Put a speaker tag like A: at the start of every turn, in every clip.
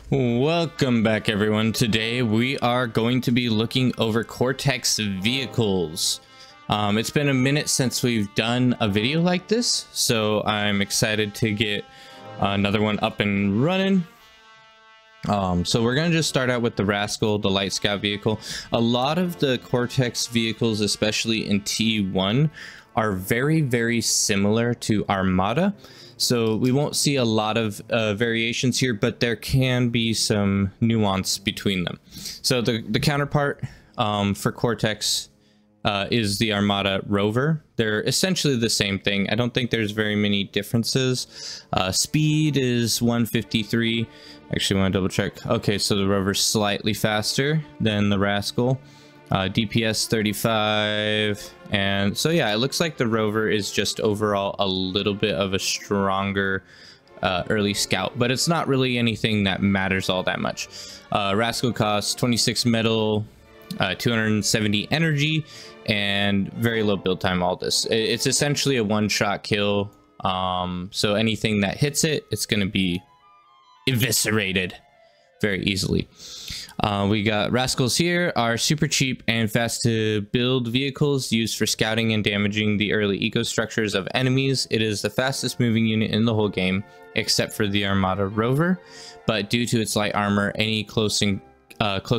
A: Welcome back, everyone. Today we are going to be looking over Cortex vehicles. It's been a minute since we've done a video like this, so I'm excited to get another one up and running. So we're going to just start out with the Rascal, the light scout vehicle. A lot of the Cortex vehicles, especially in T1, are very similar to Armada. So we won't see a lot of variations here, but there can be some nuance between them. So the counterpart for Cortex is the Armada Rover. They're essentially the same thing. I don't think there's very many differences. Speed is 153. Actually, want to double check. Okay, so the Rover's slightly faster than the Rascal. DPS 35, and so yeah, it looks like the Rover is just overall a little bit of a stronger early scout, but it's not really anything that matters all that much. Rascal costs 26 metal, 270 energy, and very low build time. All this, it's essentially a one-shot kill, so anything that hits it, it's going to be eviscerated very easily. We got Rascals here, are super cheap and fast to build vehicles used for scouting and damaging the early eco structures of enemies. It is the fastest moving unit in the whole game, except for the Armada Rover, but due to its light armor, any close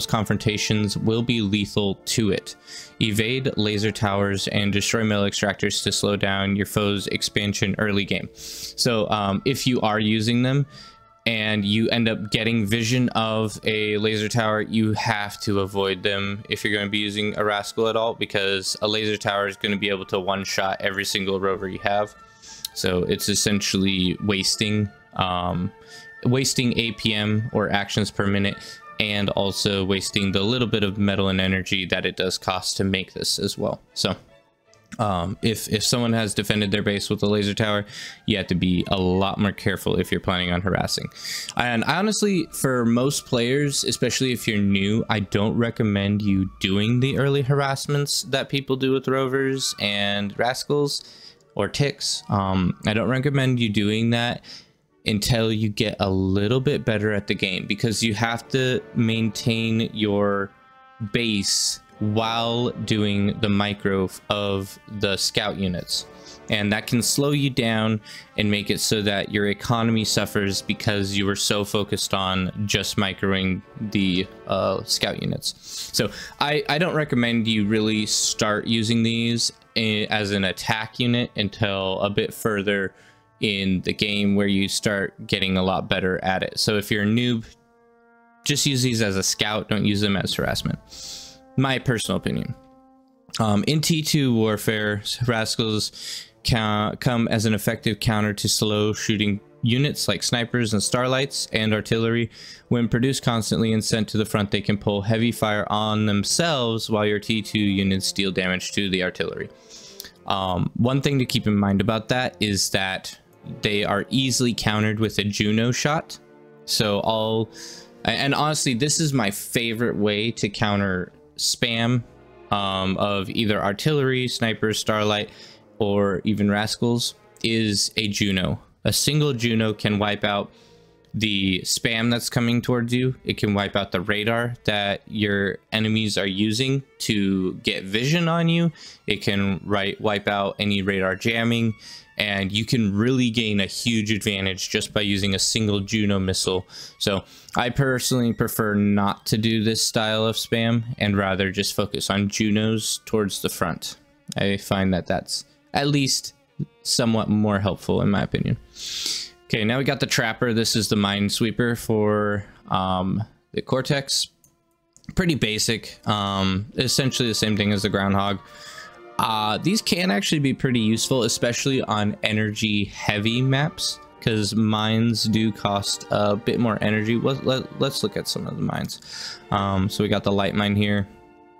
A: confrontations will be lethal to it. Evade laser towers and destroy metal extractors to slow down your foe's expansion early game. So if you are using them, and you end up getting vision of a laser tower, you have to avoid them if you're going to be using a Rascal at all, because a laser tower is going to be able to one-shot every single Rover you have. So it's essentially wasting APM, or actions per minute, and also wasting the little bit of metal and energy that it does cost to make this as well. So if someone has defended their base with a laser tower, you have to be a lot more careful if you're planning on harassing. And honestly, for most players, especially if you're new, I don't recommend you doing the early harassments that people do with Rovers and Rascals or Ticks. I don't recommend you doing that until you get a little bit better at the game, because you have to maintain your base while doing the micro of the scout units, and that can slow you down and make it so that your economy suffers because you were so focused on just microing the scout units. So I don't recommend you really start using these as an attack unit until a bit further in the game, where you start getting a lot better at it. So if you're a noob, just use these as a scout, don't use them as harassment. My personal opinion. In T2 warfare, Rascals come as an effective counter to slow shooting units like snipers and starlights and artillery. When produced constantly and sent to the front, they can pull heavy fire on themselves while your T2 units deal damage to the artillery. One thing to keep in mind about that is that they are easily countered with a Juno shot. So and honestly, this is my favorite way to counter spam of either artillery, snipers, starlight, or even Rascals, is a Juno. A single Juno can wipe out the spam that's coming towards you. It can wipe out the radar that your enemies are using to get vision on you. It can wipe out any radar jamming, and you can really gain a huge advantage just by using a single Juno missile. So I personally prefer not to do this style of spam and rather just focus on Junos towards the front. I find that that's at least somewhat more helpful in my opinion. Okay, now we got the Trapper. This is the Minesweeper for the Cortex. Pretty basic, essentially the same thing as the Groundhog. These can actually be pretty useful, especially on energy heavy maps, because mines do cost a bit more energy. Let's look at some of the mines. So we got the light mine here,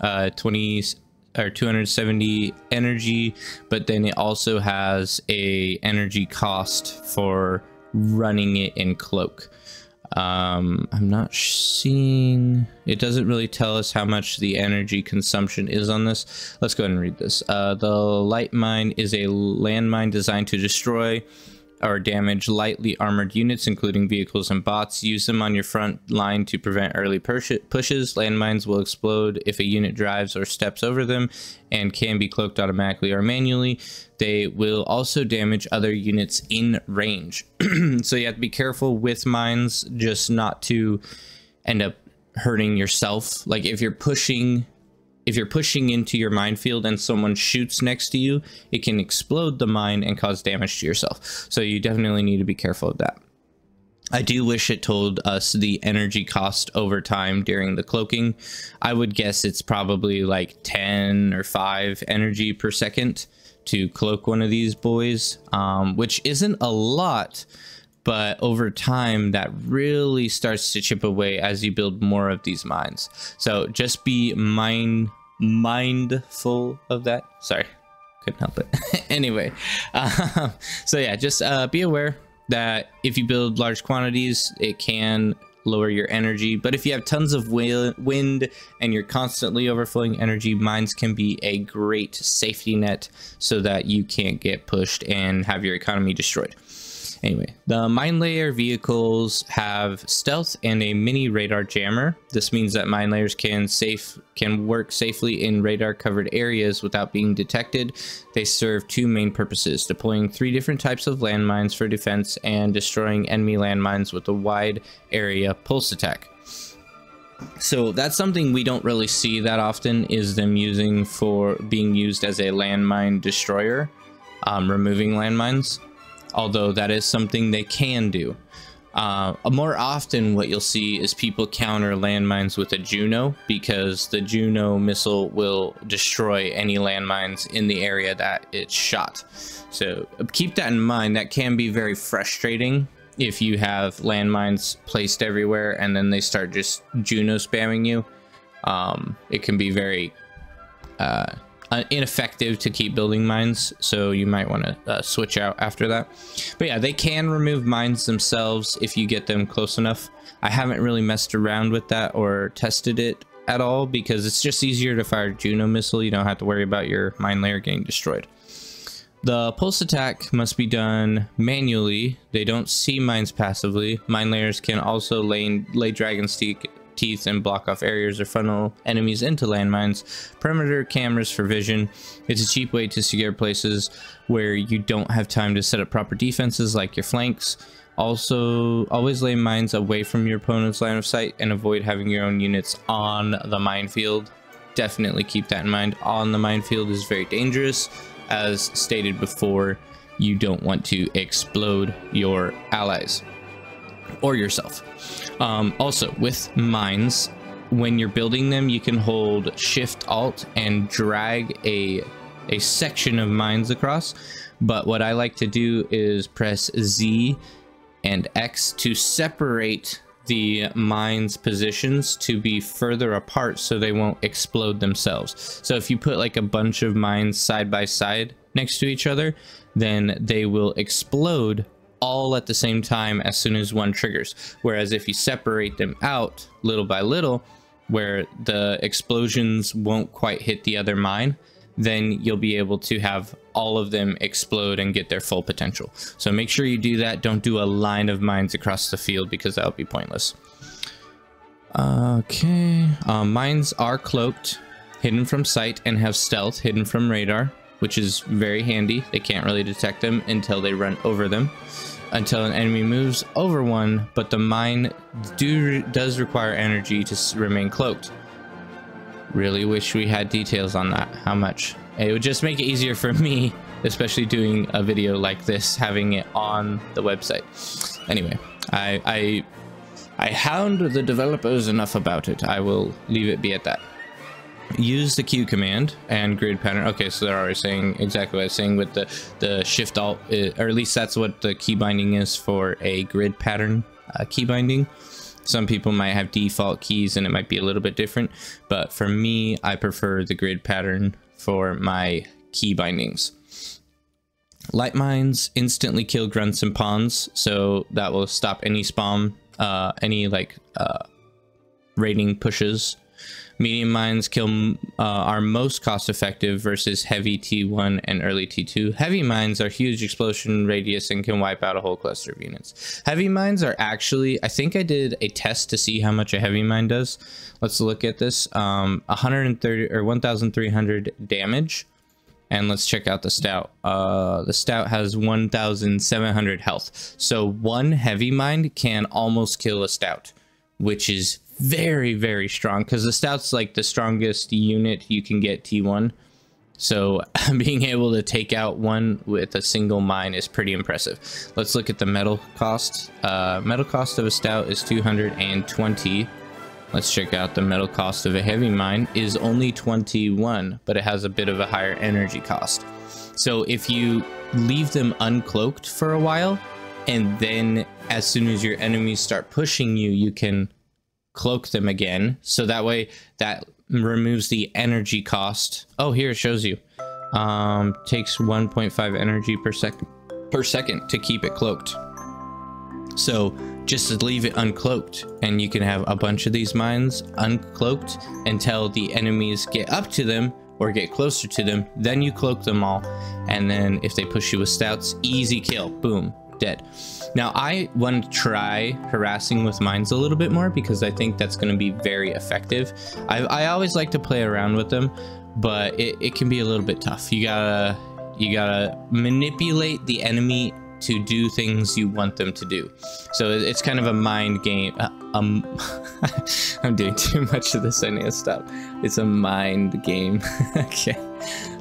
A: 270 energy, but then it also has a energy cost for running it in cloak. I'm not seeing, it doesn't really tell us how much the energy consumption is on this. Let's go ahead and read this. The light mine is a landmine designed to destroy or damage lightly armored units, including vehicles and bots. Use them on your front line to prevent early pushes. Landmines will explode if a unit drives or steps over them and can be cloaked automatically or manually. They will also damage other units in range. So you have to be careful with mines, just not to end up hurting yourself. Like if you're pushing into your minefield and someone shoots next to you, it can explode the mine and cause damage to yourself. So you definitely need to be careful of that. I do wish it told us the energy cost over time during the cloaking. I would guess it's probably like 10 or 5 energy per second to cloak one of these boys, which isn't a lot, but over time that really starts to chip away as you build more of these mines. So just be mindful of that. Sorry, couldn't help it. Anyway, so yeah, just be aware that if you build large quantities, it can lower your energy. But if you have tons of wind and you're constantly overflowing energy, mines can be a great safety net so that you can't get pushed and have your economy destroyed. Anyway, the mine layer vehicles have stealth and a mini radar jammer. This means that mine layers can work safely in radar covered areas without being detected. They serve 2 main purposes: deploying 3 different types of landmines for defense and destroying enemy landmines with a wide area pulse attack. So that's something we don't really see that often, is them being used as a landmine destroyer, removing landmines. Although that is something they can do. More often what you'll see is people counter landmines with a Juno, because the Juno missile will destroy any landmines in the area that it's shot. So keep that in mind. That can be very frustrating if you have landmines placed everywhere and then they start just Juno spamming you. It can be very ineffective to keep building mines, so you might want to switch out after that. But yeah, they can remove mines themselves if you get them close enough. I haven't really messed around with that or tested it at all, because it's just easier to fire a Juno missile. You don't have to worry about your mine layer getting destroyed. The pulse attack must be done manually. They don't see mines passively. Mine layers can also lay dragon's teeth and block off areas or funnel enemies into landmines. Perimeter cameras for vision. It's a cheap way to secure places where you don't have time to set up proper defenses, like your flanks. Also, always lay mines away from your opponent's line of sight and avoid having your own units on the minefield. Definitely keep that in mind. On the minefield is very dangerous. As stated before, you don't want to explode your allies or yourself. Also, with mines, when you're building them, you can hold Shift Alt and drag a section of mines across. But what I like to do is press Z and X to separate the mines positions to be further apart so they won't explode themselves. So if you put like a bunch of mines side by side next to each other, then they will explode all at the same time as soon as one triggers. Whereas if you separate them out little by little, where the explosions won't quite hit the other mine, then you'll be able to have all of them explode and get their full potential. So make sure you do that. Don't do a line of mines across the field, because that would be pointless. Okay, mines are cloaked, hidden from sight, and have stealth, hidden from radar, which is very handy. They can't really detect them until they run over them, until an enemy moves over one, but the mine does require energy to remain cloaked. Really wish we had details on that, how much. It would just make it easier for me, especially doing a video like this, having it on the website. Anyway, I hound the developers enough about it. I will leave it be at that. Use the Q command and grid pattern. Okay, so they're already saying exactly what I was saying with the Shift Alt, or at least that's what the key binding is for a grid pattern key binding. Some people might have default keys and it might be a little bit different, but for me, I prefer the grid pattern for my key bindings. Light mines instantly kill grunts and pawns, so that will stop any spawn, any like raiding pushes. Medium mines are most cost effective versus heavy T1 and early T2. Heavy mines are huge explosion radius and can wipe out a whole cluster of units. Heavy mines are actually, I think I did a test to see how much a heavy mine does. Let's look at this. 130 or 1,300 damage. And let's check out the stout. The stout has 1,700 health. So one heavy mine can almost kill a stout, which is very, very strong, because the stout's like the strongest unit you can get T1. So being able to take out one with a single mine is pretty impressive. Let's look at the metal cost. Metal cost of a stout is 220. Let's check out the metal cost of a heavy mine is only 21, but it has a bit of a higher energy cost. So if you leave them uncloaked for a while, and then as soon as your enemies start pushing you, you can cloak them again. So that way that removes the energy cost. Oh, here it shows you. Takes 1.5 energy per second to keep it cloaked. So just leave it uncloaked, and you can have a bunch of these mines uncloaked until the enemies get up to them or get closer to them. Then you cloak them all, and then if they push you with stouts, easy kill. Boom, dead. Now I want to try harassing with mines a little bit more, because I think that's going to be very effective. I always like to play around with them, but it can be a little bit tough. You gotta manipulate the enemy to do things you want them to do. So it's kind of a mind game. I'm doing too much of this. I need to stop. It's a mind game. Okay.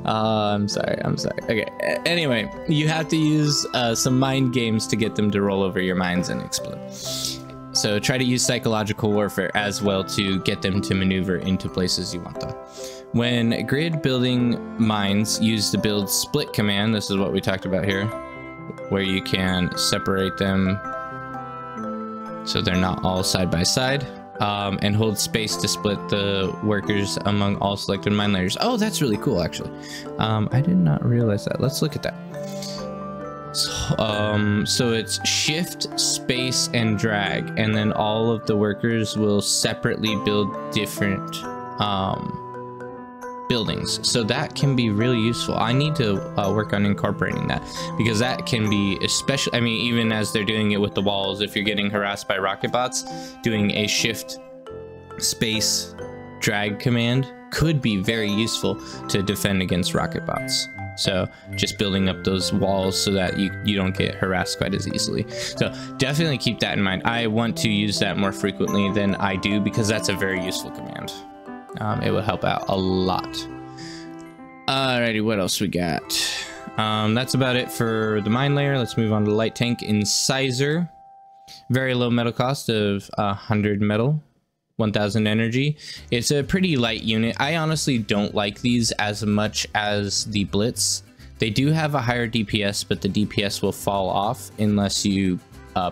A: I'm sorry. Okay. Anyway, you have to use some mind games to get them to roll over your mines and explode. So try to use psychological warfare as well to get them to maneuver into places you want them. When grid building mines, use the build split command. This is what we talked about here, where you can separate them so they're not all side by side, and hold space to split the workers among all selected mine layers. Oh, that's really cool, actually. I did not realize that. Let's look at that. So it's shift, space, and drag, and then all of the workers will separately build different buildings. So that can be really useful. I need to work on incorporating that, because that can be, especially, I mean, even as they're doing it with the walls, if you're getting harassed by rocket bots, doing a shift, space, drag command could be very useful to defend against rocket bots. So just building up those walls so that you don't get harassed quite as easily. So definitely keep that in mind. I want to use that more frequently than I do, because that's a very useful command. It will help out a lot. Alrighty, what else we got? That's about it for the mine layer. Let's move on to light tank incisor. Very low metal cost of 100 metal, 1000 energy. It's a pretty light unit. I honestly don't like these as much as the blitz. They do have a higher DPS, but the DPS will fall off unless you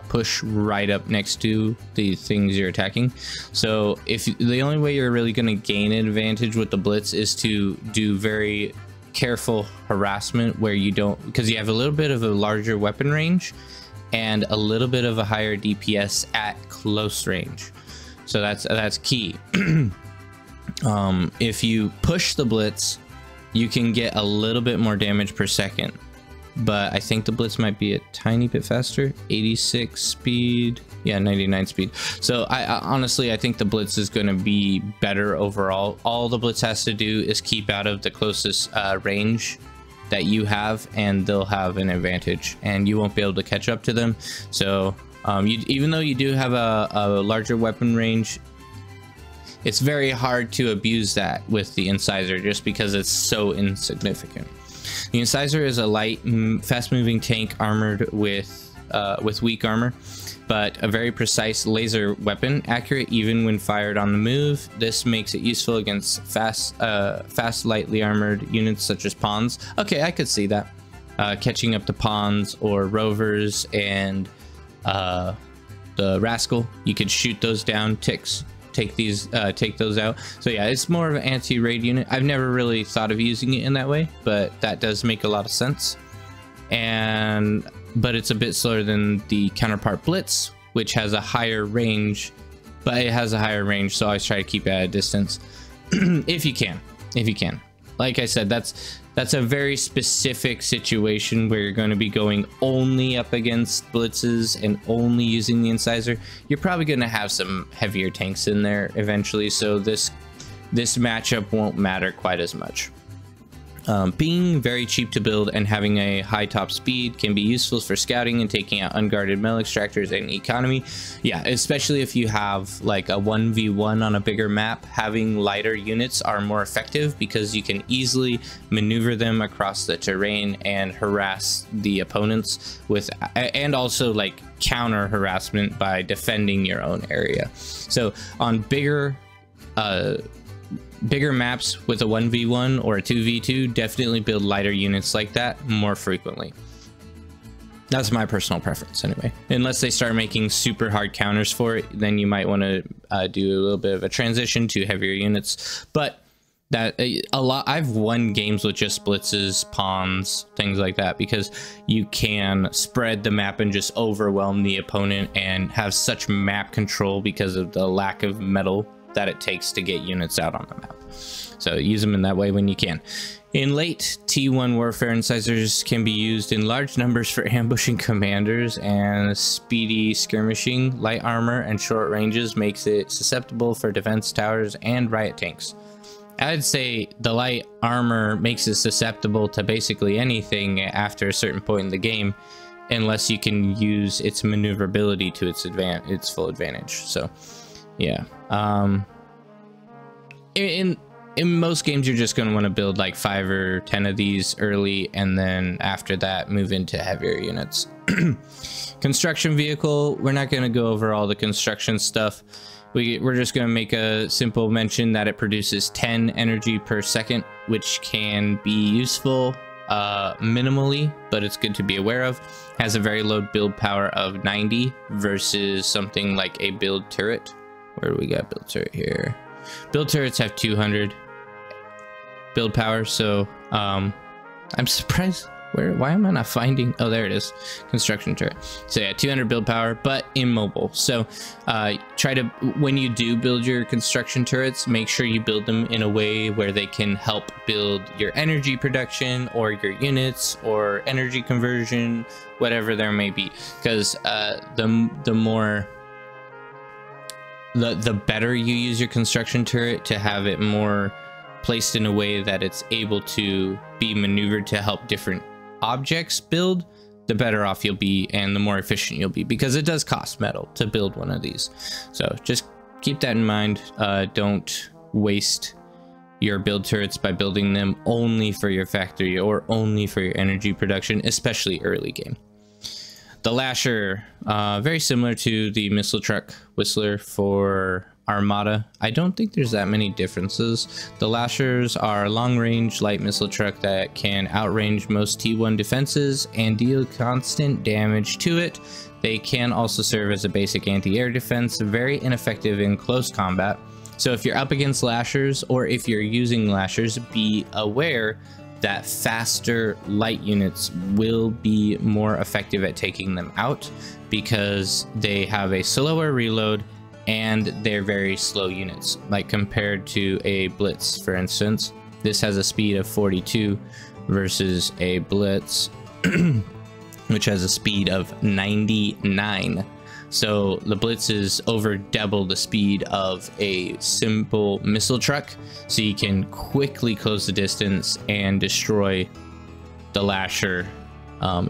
A: push right up next to the things you're attacking. So if the only way you're really going to gain an advantage with the blitz is to do very careful harassment, where you don't, because you have a little bit of a larger weapon range and a little bit of a higher DPS at close range. So that's key. If you push the blitz, you can get a little bit more damage per second, but I think the blitz might be a tiny bit faster. 86 speed, yeah, 99 speed. So I honestly, I think the blitz is going to be better overall. All the blitz has to do is keep out of the closest range that you have, and they'll have an advantage, and you won't be able to catch up to them. So even though you do have a larger weapon range, it's very hard to abuse that with the incisor, just because it's so insignificant. The incisor is a light, fast-moving tank armored with weak armor, but a very precise laser weapon, accurate even when fired on the move. This makes it useful against fast, lightly armored units such as pawns. Okay, I could see that. Catching up to pawns or rovers and the rascal, you could shoot those down. Ticks, take those out. So yeah, it's more of an anti-raid unit. I've never really thought of using it in that way, but that does make a lot of sense. But it's a bit slower than the counterpart blitz, which has a higher range but it has a higher range, so I always try to keep it at a distance. if you can. Like I said, that's a very specific situation where you're going to be going only up against blitzes and only using the incisor. You're probably going to have some heavier tanks in there eventually, so this matchup won't matter quite as much. Being very cheap to build and having a high top speed can be useful for scouting and taking out unguarded metal extractors and economy. Yeah, especially if you have like a 1v1 on a bigger map, having lighter units are more effective because you can easily maneuver them across the terrain and harass the opponents with, and also like counter harassment by defending your own area. So on bigger maps with a 1v1 or a 2v2, definitely build lighter units like that more frequently. That's my personal preference anyway. Unless they start making super hard counters for it, then you might want to do a little bit of a transition to heavier units. But that I've won games with just blitzes, pawns, things like that, because you can spread the map and just overwhelm the opponent and have such map control because of the lack of metal that it takes to get units out on the map. So use them in that way when you can. In late T1 warfare, incisors can be used in large numbers for ambushing commanders and speedy skirmishing. Light armor and short ranges makes it susceptible for defense towers and riot tanks. I'd say the light armor makes it susceptible to basically anything after a certain point in the game, unless you can use its maneuverability to its full advantage. So yeah, in most games you're just going to want to build like 5 or 10 of these early, and then after that move into heavier units. Construction vehicle, we're not going to go over all the construction stuff. We're just going to make a simple mention that it produces 10 energy per second, which can be useful minimally, but it's good to be aware of. Has a very low build power of 90 versus something like a build turret. Where do we got build turret here? Build turrets have 200 build power, so I'm surprised. Why am I not finding? Oh, there it is. Construction turret. So yeah, 200 build power, but immobile. So try to, when you do build your construction turrets, make sure you build them in a way where they can help build your energy production or your units or energy conversion, whatever there may be. Because the better you use your construction turret to have it more placed in a way that it's able to be maneuvered to help different objects build, the better off you'll be and the more efficient you'll be, because it does cost metal to build one of these. So just keep that in mind. Don't waste your build turrets by building them only for your factory or only for your energy production, especially early game. The Lasher, very similar to the missile truck Whistler for Armada. I don't think there's that many differences. The Lashers are a long-range light missile truck that can outrange most T1 defenses and deal constant damage to it. They can also serve as a basic anti-air defense, very ineffective in close combat. So if you're up against Lashers, or if you're using Lashers, be aware that faster light units will be more effective at taking them out, because they have a slower reload and they're very slow units. Like compared to a Blitz, for instance, this has a speed of 42 versus a Blitz which has a speed of 99. So the Blitz is over double the speed of a simple missile truck, so you can quickly close the distance and destroy the Lasher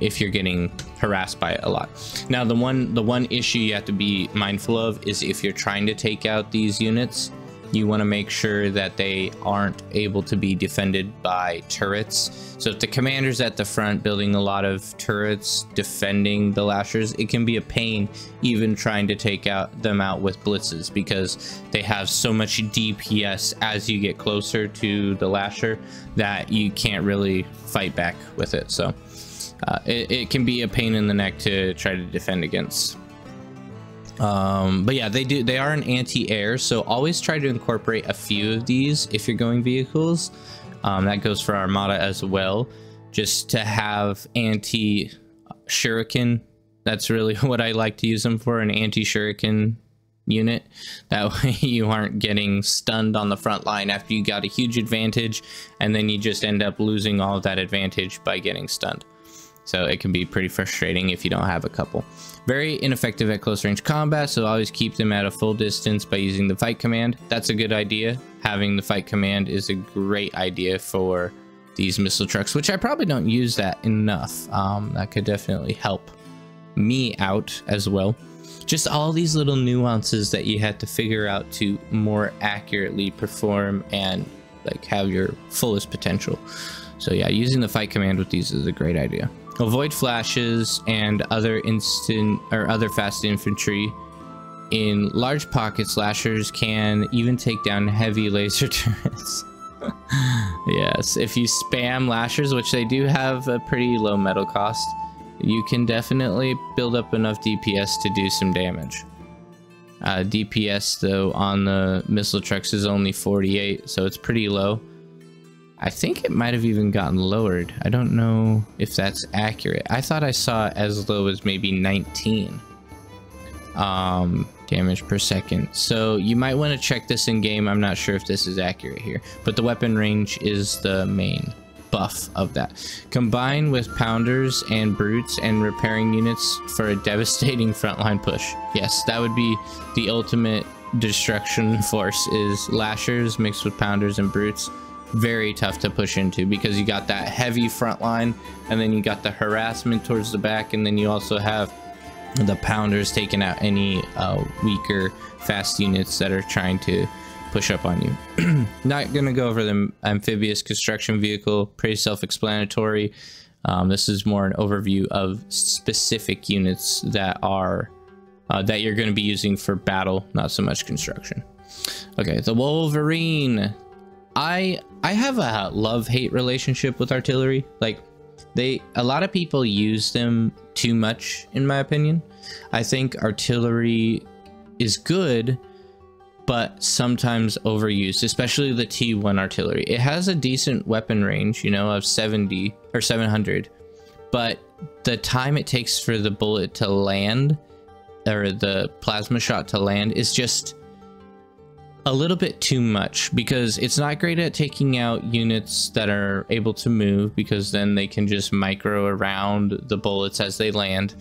A: if you're getting harassed by it a lot. Now the one issue you have to be mindful of is if you're trying to take out these units, you want to make sure that they aren't able to be defended by turrets. So if the commander's at the front building a lot of turrets defending the Lashers, it can be a pain even trying to take them out with blitzes, because they have so much DPS as you get closer to the Lasher that you can't really fight back with it. So it can be a pain in the neck to try to defend against. But yeah, they are an anti-air, so always try to incorporate a few of these if you're going vehicles. That goes for Armada as well, just to have anti-shuriken. That's really what I like to use them for, an anti-shuriken unit. That way you aren't getting stunned on the front line after you got a huge advantage, and then you just end up losing all of that advantage by getting stunned. So it can be pretty frustrating if you don't have a couple. Very ineffective at close range combat, so always keep them at a full distance by using the fight command. That's a good idea. Having the fight command is a great idea for these missile trucks, which I probably don't use that enough. That could definitely help me out as well. Just all these little nuances that you had to figure out to more accurately perform and like have your fullest potential. So yeah, using the fight command with these is a great idea. Avoid flashes and other fast infantry. In large pocket slashers can even take down heavy laser turrets. Yes, if you spam lashers, which they do have a pretty low metal cost, you can definitely build up enough DPS to do some damage. DPS though on the missile trucks is only 48, so it's pretty low. I think it might have even gotten lowered. I don't know if that's accurate. I thought I saw as low as maybe 19 damage per second. So you might want to check this in game. I'm not sure if this is accurate here, but the weapon range is the main buff of that. Combine with pounders and brutes and repairing units for a devastating frontline push. Yes, that would be the ultimate destruction force, is lashers mixed with pounders and brutes. Very tough to push into because you got that heavy front line, and then you got the harassment towards the back, and then you also have the pounders taking out any weaker fast units that are trying to push up on you. Not gonna go over the amphibious construction vehicle, pretty self-explanatory. This is more an overview of specific units that are that you're going to be using for battle, not so much construction. Okay, the Wolverine. I have a love-hate relationship with artillery. Like, a lot of people use them too much, in my opinion. I think artillery is good, but sometimes overused, especially the T1 artillery. It has a decent weapon range, you know, of 70 or 700, but the time it takes for the bullet to land, or the plasma shot to land, is just a little bit too much, because it's not great at taking out units that are able to move, because then they can just micro around the bullets as they land,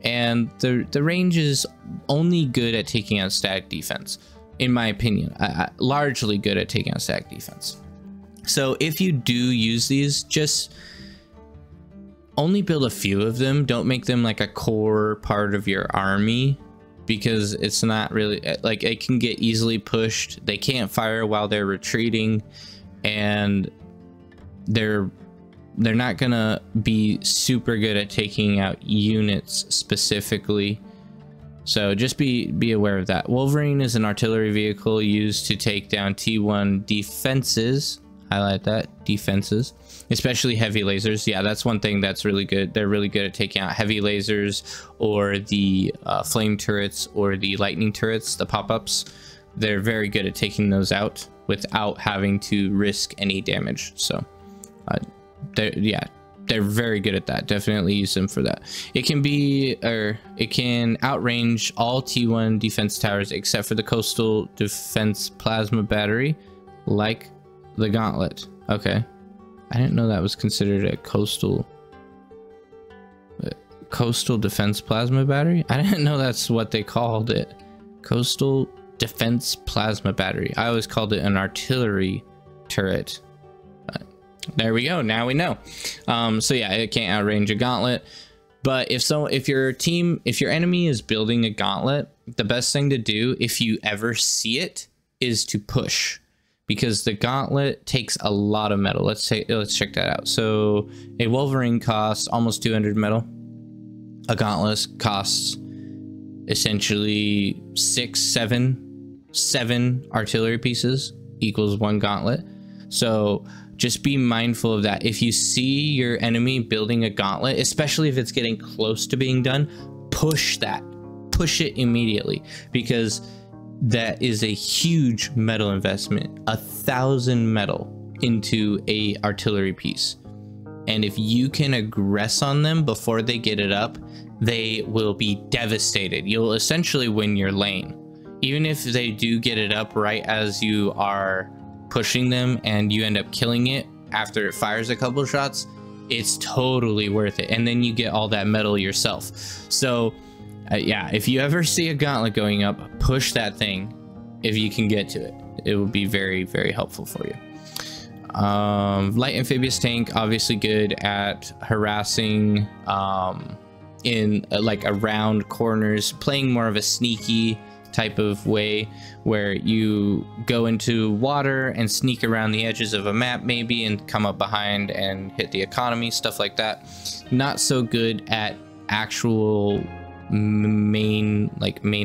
A: and the range is only good at taking out static defense, in my opinion. Largely good at taking out static defense. So if you do use these, just only build a few of them. Don't make them like a core part of your army, because it's not really, like, it can get easily pushed. They can't fire while they're retreating, and they're not gonna be super good at taking out units specifically. So just be aware of that. Wolverine is an artillery vehicle used to take down T1 defenses. Highlight that, defenses, especially heavy lasers. Yeah, that's one thing that's really good. They're really good at taking out heavy lasers, or the flame turrets, or the lightning turrets, the pop-ups. They're very good at taking those out without having to risk any damage. So they're very good at that. Definitely use them for that. It can outrange all T1 defense towers except for the coastal defense plasma battery, like the gauntlet. Okay, I didn't know that was considered a coastal defense plasma battery. I didn't know that's what they called it. Coastal defense plasma battery. I always called it an artillery turret. There we go, now we know. So yeah, it can't outrange a gauntlet, but if your enemy is building a gauntlet, the best thing to do, if you ever see it, is to push, because the gauntlet takes a lot of metal. Let's check that out. So a Wolverine costs almost 200 metal. A gauntlet costs essentially 7 artillery pieces equals 1 gauntlet. So just be mindful of that. If you see your enemy building a gauntlet, especially if it's getting close to being done, push it immediately, because that is a huge metal investment, 1,000 metal into a artillery piece. And if you can aggress on them before they get it up, they will be devastated. You'll essentially win your lane. even if they do get it up right as you are pushing them and you end up killing it after it fires a couple shots, it's totally worth it. And then you get all that metal yourself. So yeah, if you ever see a gauntlet going up, push that thing if you can get to it. It will be very, very helpful for you. Light amphibious tank, obviously good at harassing in like around corners, playing more of a sneaky type of way where you go into water and sneak around the edges of a map maybe and come up behind and hit the economy, stuff like that. Not so good at actual main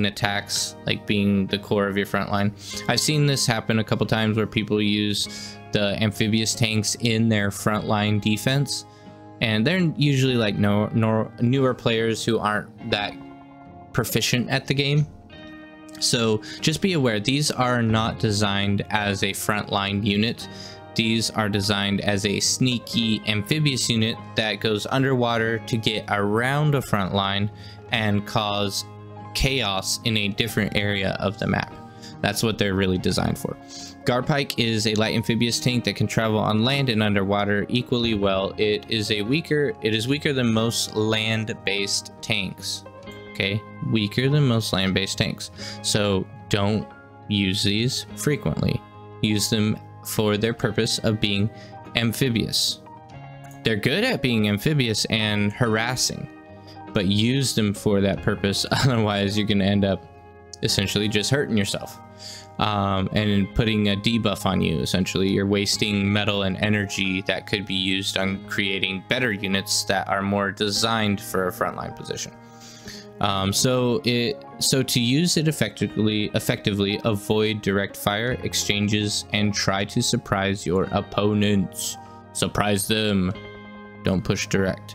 A: attacks, like being the core of your front line. I've seen this happen a couple times where people use the amphibious tanks in their frontline defense, and they're usually like newer players who aren't that proficient at the game. So just be aware, these are not designed as a frontline unit. These are designed as a sneaky amphibious unit that goes underwater to get around a front line and cause chaos in a different area of the map. That's what they're really designed for. Garpike is a light amphibious tank that can travel on land and underwater equally well. It is weaker than most land-based tanks. Okay, weaker than most land-based tanks. So don't use these frequently. Use them for their purpose of being amphibious. They're good at being amphibious and harassing, but use them for that purpose. Otherwise, you're going to end up essentially just hurting yourself. And putting a debuff on you. Essentially, you're wasting metal and energy that could be used on creating better units that are more designed for a frontline position. So to use it effectively, avoid direct fire exchanges and try to surprise your opponents. Surprise them. Don't push direct.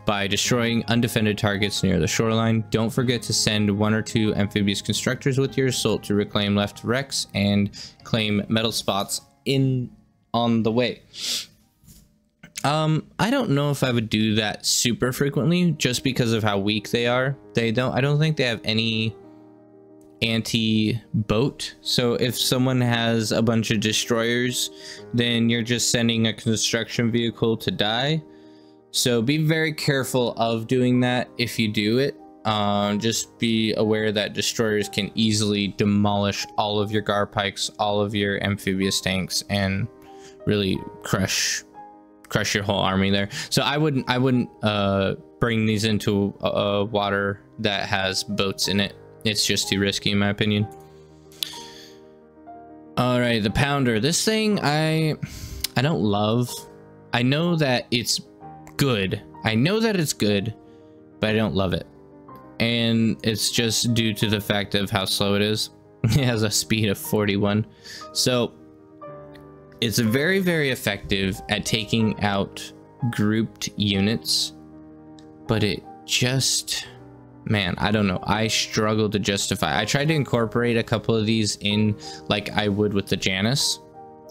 A: By destroying undefended targets near the shoreline, don't forget to send 1 or 2 amphibious constructors with your assault to reclaim left wrecks and claim metal spots on the way. I don't know if I would do that super frequently just because of how weak they are. I don't think they have any anti-boat. So if someone has a bunch of destroyers, then you're just sending a construction vehicle to die. So be very careful of doing that if you do it. Just be aware that destroyers can easily demolish all of your Garpikes, all of your amphibious tanks, and really crush your whole army there. So I wouldn't bring these into water that has boats in it. It's just too risky in my opinion. All right, the Pounder. This thing I don't love. I know that it's good. I know that it's good, but I don't love it. And it's just due to the fact of how slow it is. It has a speed of 41. So it's very, very effective at taking out grouped units, but it just, man, I don't know. I struggle to justify. I tried to incorporate a couple of these in like I would with the Janus,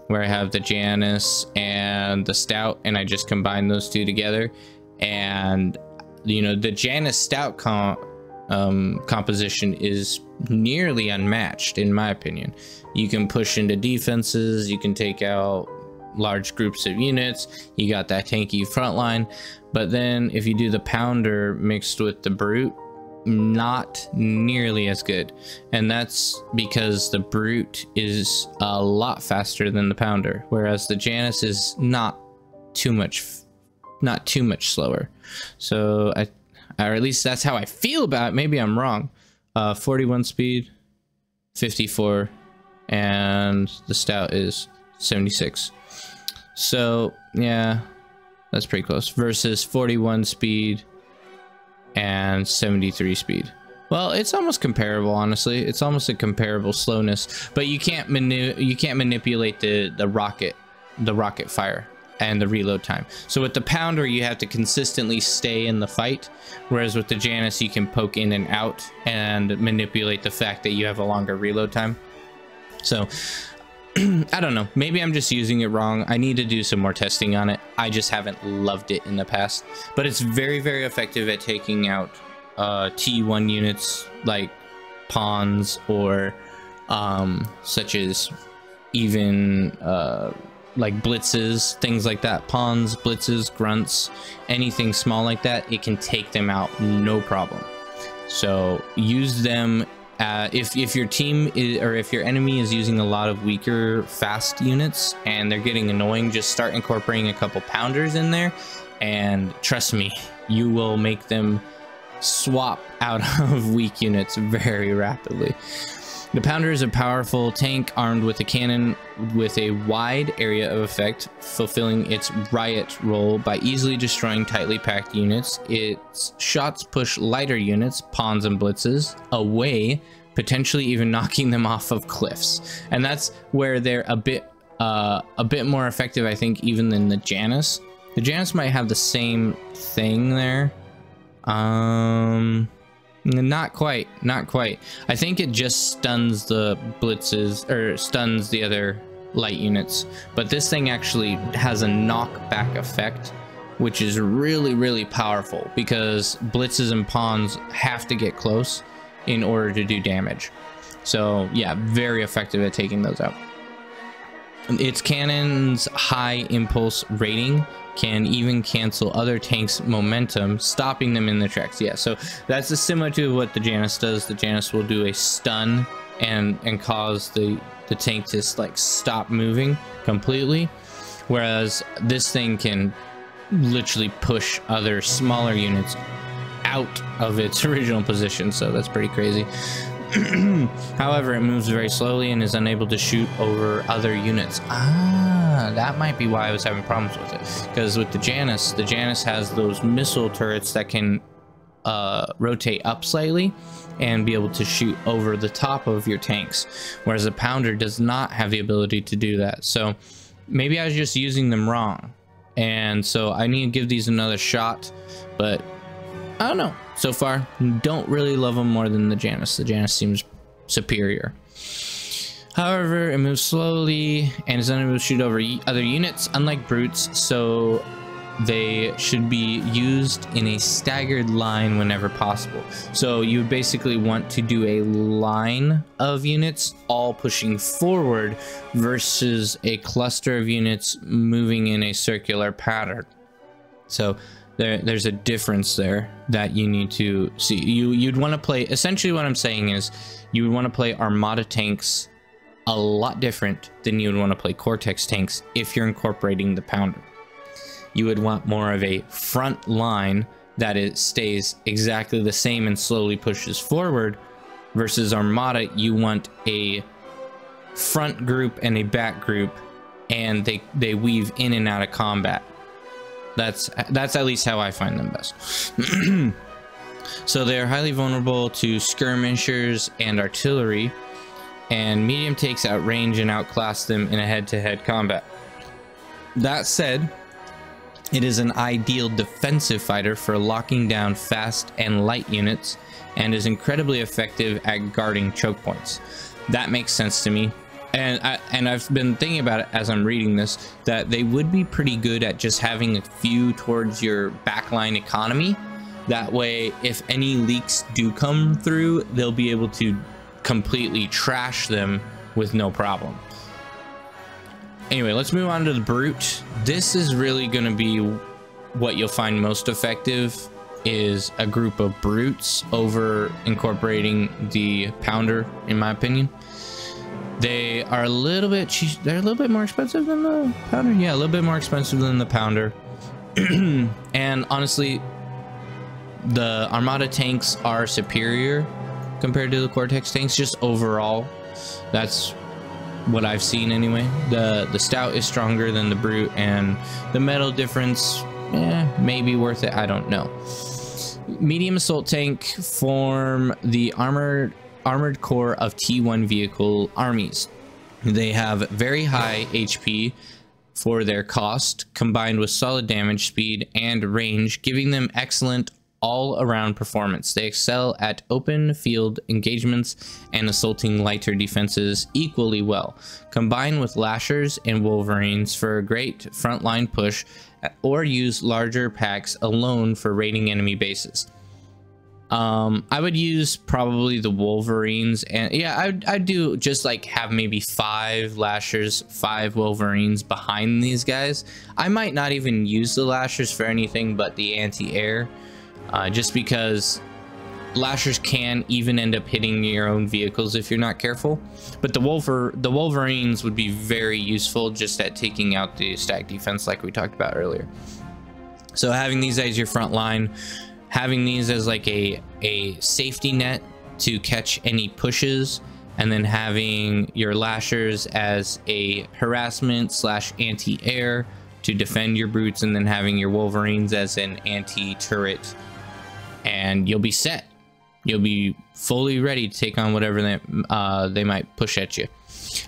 A: where I have the Janus and the Stout, and I just combine those two together. And, you know, the Janus Stout composition is nearly unmatched, in my opinion. You can push into defenses, you can take out large groups of units, you got that tanky front line. But then if you do the Pounder mixed with the Brute, not nearly as good. And that's because the Brute is a lot faster than the Pounder, whereas the Janus is not too much slower. So or at least that's how I feel about it. Maybe I'm wrong. 41 speed, 54, and the Stout is 76. So yeah, that's pretty close. Versus 41 speed and 73 speed. Well, it's almost comparable, honestly. It's almost a comparable slowness, but you can't manipulate the rocket fire and the reload time. So with the Pounder, you have to consistently stay in the fight, whereas with the Janus, you can poke in and out and manipulate the fact that you have a longer reload time. So I don't know, maybe I'm just using it wrong. I need to do some more testing on it. I just haven't loved it in the past, but it's very, very effective at taking out T1 units like pawns or such as even like blitzes, things like that, pawns, blitzes, grunts, anything small like that, it can take them out no problem. So use them if your team is, or if your enemy is using a lot of weaker fast units and they're getting annoying, just start incorporating a couple pounders in there, and trust me, you will make them swap out of weak units very rapidly. The pounder is a powerful tank armed with a cannon with a wide area of effect, fulfilling its riot role by easily destroying tightly packed units. Its shots push lighter units, pawns and blitzes, away, potentially even knocking them off of cliffs. And that's where they're a bit more effective, I think, even than the Janus. The Janus might have the same thing there. Not quite. I think it just stuns the blitzes, or stuns the other light units, but this thing actually has a knockback effect, which is really powerful, because blitzes and pawns have to get close in order to do damage. So yeah, very effective at taking those out. Its cannon's high impulse rating can even cancel other tanks' momentum, stopping them in their tracks. Yeah, so that's similar to what the Janus does. The Janus will do a stun and cause the tank to like stop moving completely, whereas this thing can literally push other smaller units out of its original position. So that's pretty crazy. However, it moves very slowly and is unable to shoot over other units. That might be why I was having problems with it, because with the Janus has those missile turrets that can rotate up slightly and be able to shoot over the top of your tanks, whereas a pounder does not have the ability to do that. So maybe I was just using them wrong, and so I need to give these another shot, but I don't know. So far, don't really love them more than the Janus. The Janus seems superior. However, it moves slowly and is unable to shoot over other units, unlike brutes, so they should be used in a staggered line whenever possible. So you basically want to do a line of units all pushing forward versus a cluster of units moving in a circular pattern. So there's a difference there that you need to see. You'd want to play, essentially what I'm saying is, you would want to play Armada tanks a lot different than you would want to play Cortex tanks if you're incorporating the pounder. You would want more of a front line that it stays exactly the same and slowly pushes forward, versus Armada, you want a front group and a back group, and they weave in and out of combat. That's at least how I find them best. So they're highly vulnerable to skirmishers and artillery, and medium takes outrange and outclass them in a head-to-head combat. That said, it is an ideal defensive fighter for locking down fast and light units, and is incredibly effective at guarding choke points. That makes sense to me. And I've been thinking about it as I'm reading this, that they would be pretty good at just having a few towards your backline economy. That way, if any leaks do come through, they'll be able to completely trash them with no problem. Anyway, let's move on to the brute. This is really going to be what you'll find most effective, is a group of brutes over incorporating the pounder, in my opinion. They are a little bit they're a little bit more expensive than the pounder. Yeah, a little bit more expensive than the pounder. And honestly, the Armada tanks are superior compared to the Cortex tanks, just overall. That's what I've seen anyway. The stout is stronger than the brute, and the metal difference, may be worth it. I don't know. Medium assault tank form the armored core of T1 vehicle armies. They have very high HP for their cost, combined with solid damage, speed, and range, giving them excellent all-around performance. They excel at open field engagements and assaulting lighter defenses equally well, combined with lashers and wolverines for a great frontline push, or use larger packs alone for raiding enemy bases. I would use probably the Wolverines, and yeah, I'd do just like have maybe 5 Lashers, 5 Wolverines behind these guys. I might not even use the Lashers for anything but the anti-air, just because Lashers can even end up hitting your own vehicles if you're not careful. But the Wolverines would be very useful just at taking out the stack defense like we talked about earlier. So having these as your front line, having these as like a safety net to catch any pushes, and then having your Lashers as a harassment slash anti-air to defend your brutes, and then having your Wolverines as an anti-turret, and you'll be set. You'll be fully ready to take on whatever they might push at you.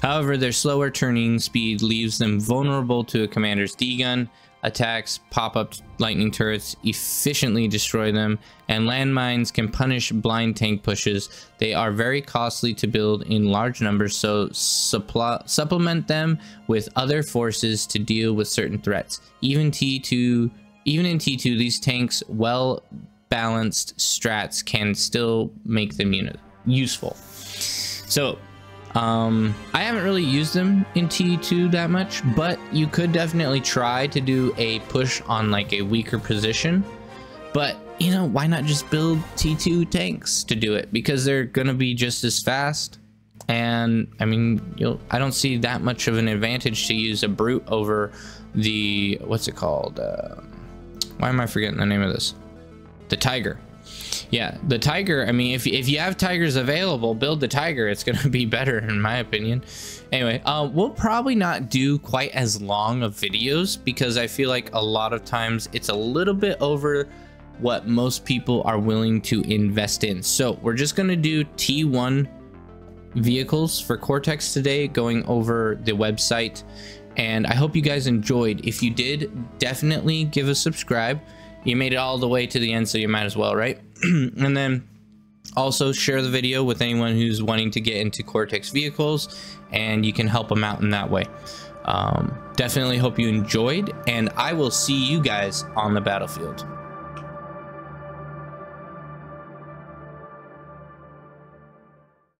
A: However, their slower turning speed leaves them vulnerable to a commander's D-gun. Attacks, pop-up lightning turrets efficiently destroy them, and landmines can punish blind tank pushes. They are very costly to build in large numbers, so supplement them with other forces to deal with certain threats. Even in T2, these tanks, well balanced strats can still make them useful. So I haven't really used them in T2 that much, but you could definitely try to do a push on like a weaker position. But you know, why not just build T2 tanks to do it, because they're gonna be just as fast. And I mean, I don't see that much of an advantage to use a brute over the, what's it called, why am I forgetting the name of this, the Tiger. Yeah, the Tiger, I mean, if you have Tigers available, build the Tiger. It's going to be better, in my opinion. Anyway, we'll probably not do quite as long of videos, because I feel like a lot of times it's a little bit over what most people are willing to invest in. So we're just going to do T1 vehicles for Cortex today, going over the website. And I hope you guys enjoyed. If you did, definitely give a subscribe. You made it all the way to the end, so you might as well, right? And then also share the video with anyone who's wanting to get into Cortex vehicles, and you can help them out in that way. Definitely hope you enjoyed, and I will see you guys on the battlefield.